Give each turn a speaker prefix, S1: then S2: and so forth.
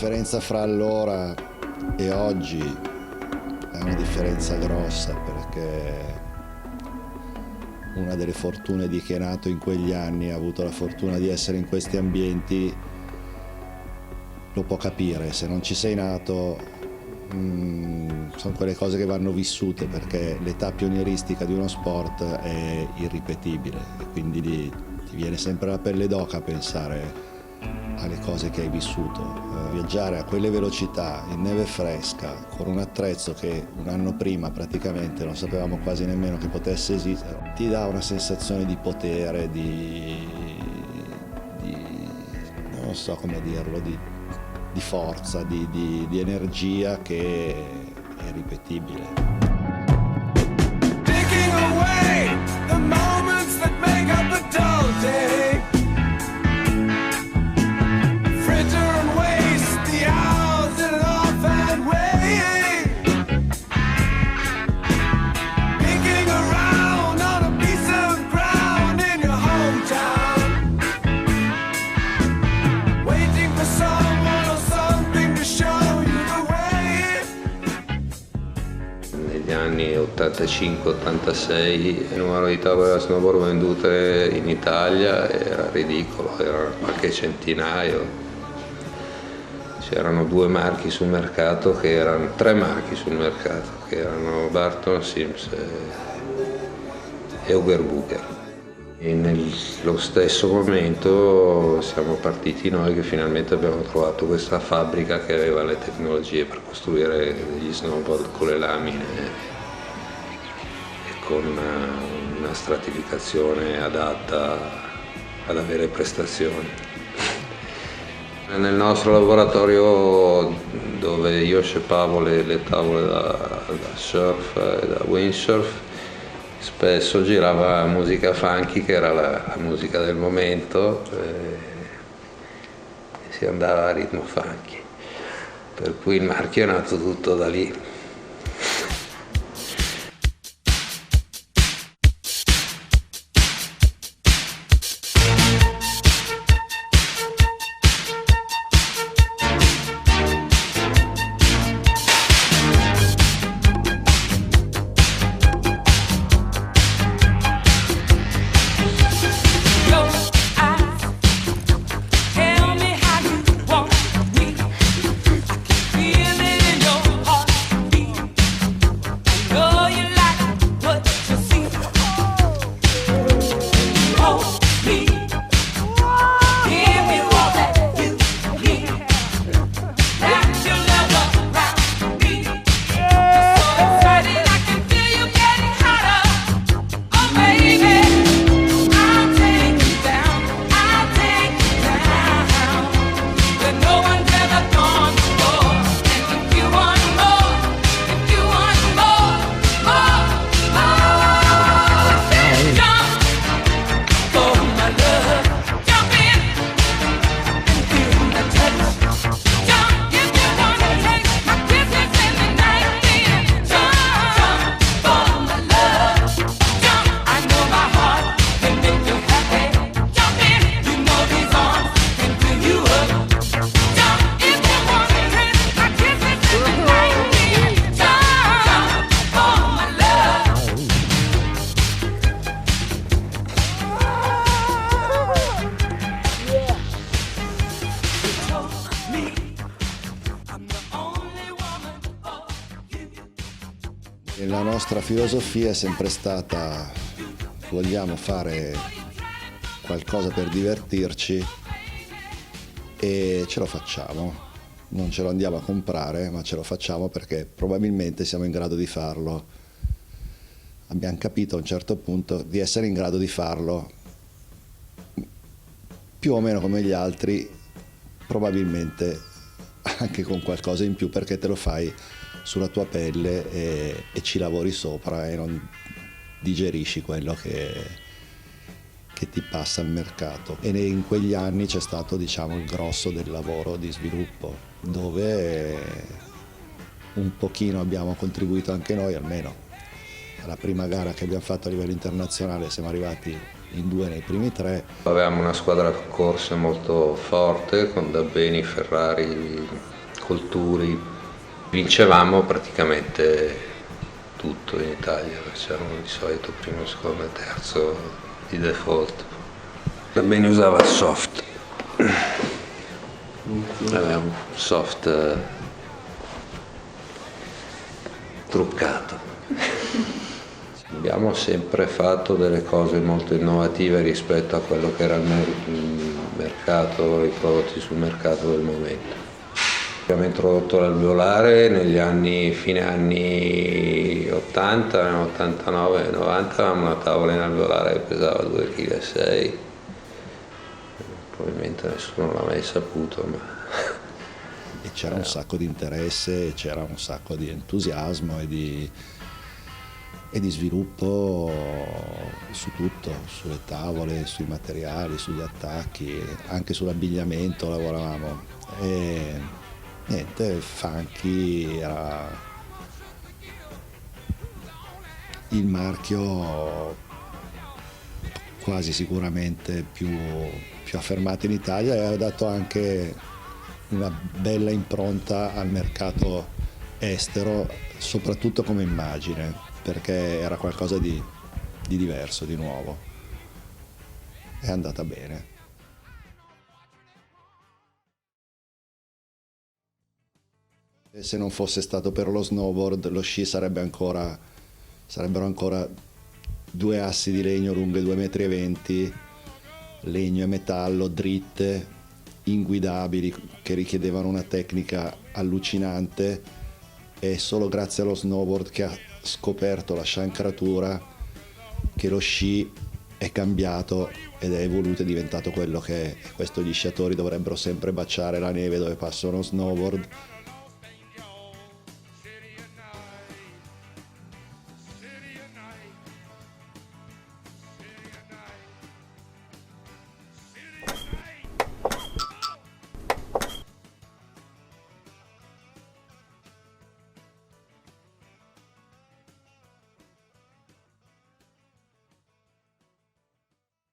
S1: differenza fra allora e oggi è una differenza grossa, perché una delle fortune di chi è nato in quegli anni, ha avuto la fortuna di essere in questi ambienti, lo può capire. Se non ci sei nato, sono quelle cose che vanno vissute, perché l'età pionieristica di uno sport è irripetibile e quindi ti viene sempre la pelle d'oca a pensare alle cose che hai vissuto. Viaggiare a quelle velocità in neve fresca con un attrezzo che un anno prima praticamente non sapevamo quasi nemmeno che potesse esistere, ti dà una sensazione di potere, non so come dirlo, di forza, di energia che è irripetibile. Taking away the moments that make up a dull day.
S2: Negli anni 85-86 il numero di tavole da snowboard vendute in Italia era ridicolo, era qualche centinaio. C'erano tre marchi sul mercato che erano Barton, Sims e Uger-Bucher. E nello stesso momento siamo partiti noi che finalmente abbiamo trovato questa fabbrica che aveva le tecnologie per costruire degli snowboard con le lamine e con una stratificazione adatta ad avere prestazioni. Nel nostro laboratorio, dove io scepavo le tavole da surf e da windsurf, spesso girava musica funky, che era la musica del momento, e si andava a ritmo funky, per cui il marchio è nato tutto da lì.
S1: La nostra filosofia è sempre stata: vogliamo fare qualcosa per divertirci e ce lo facciamo. Non ce lo andiamo a comprare, ma ce lo facciamo perché probabilmente siamo in grado di farlo. Abbiamo capito a un certo punto di essere in grado di farlo più o meno come gli altri, probabilmente anche con qualcosa in più, perché te lo fai sulla tua pelle e ci lavori sopra e non digerisci quello che ti passa al mercato. E in quegli anni c'è stato, diciamo, il grosso del lavoro di sviluppo, dove un pochino abbiamo contribuito anche noi, almeno alla prima gara che abbiamo fatto a livello internazionale siamo arrivati in 2 nei primi 3.
S2: Avevamo una squadra corse molto forte con Dabbeni, Ferrari, col Turi. Vincevamo praticamente tutto in Italia, facevamo di solito primo, secondo e terzo di default. La Beni usava il soft. Aveva un soft truccato. Abbiamo sempre fatto delle cose molto innovative rispetto a quello che era il mercato, i prodotti sul mercato del momento. Abbiamo introdotto l'alveolare negli fine anni 80, 89, 90, avevamo una tavola in alveolare che pesava 2,6 kg. Probabilmente nessuno l'ha mai saputo, ma...
S1: E c'era un sacco di interesse, c'era un sacco di entusiasmo e di sviluppo su tutto, sulle tavole, sui materiali, sugli attacchi, anche sull'abbigliamento lavoravamo. E niente, Funky era il marchio quasi sicuramente più affermato in Italia, e ha dato anche una bella impronta al mercato estero, soprattutto come immagine, perché era qualcosa di diverso, di nuovo. È andata bene. E se non fosse stato per lo snowboard, lo sci sarebbero ancora 2 assi di legno lunghe 2,20 m, legno e metallo, dritte, inguidabili, che richiedevano una tecnica allucinante. È solo grazie allo snowboard, che ha scoperto la sciancratura, che lo sci è cambiato ed è evoluto e diventato quello che è. Questo gli sciatori dovrebbero sempre baciare la neve dove passa uno snowboard,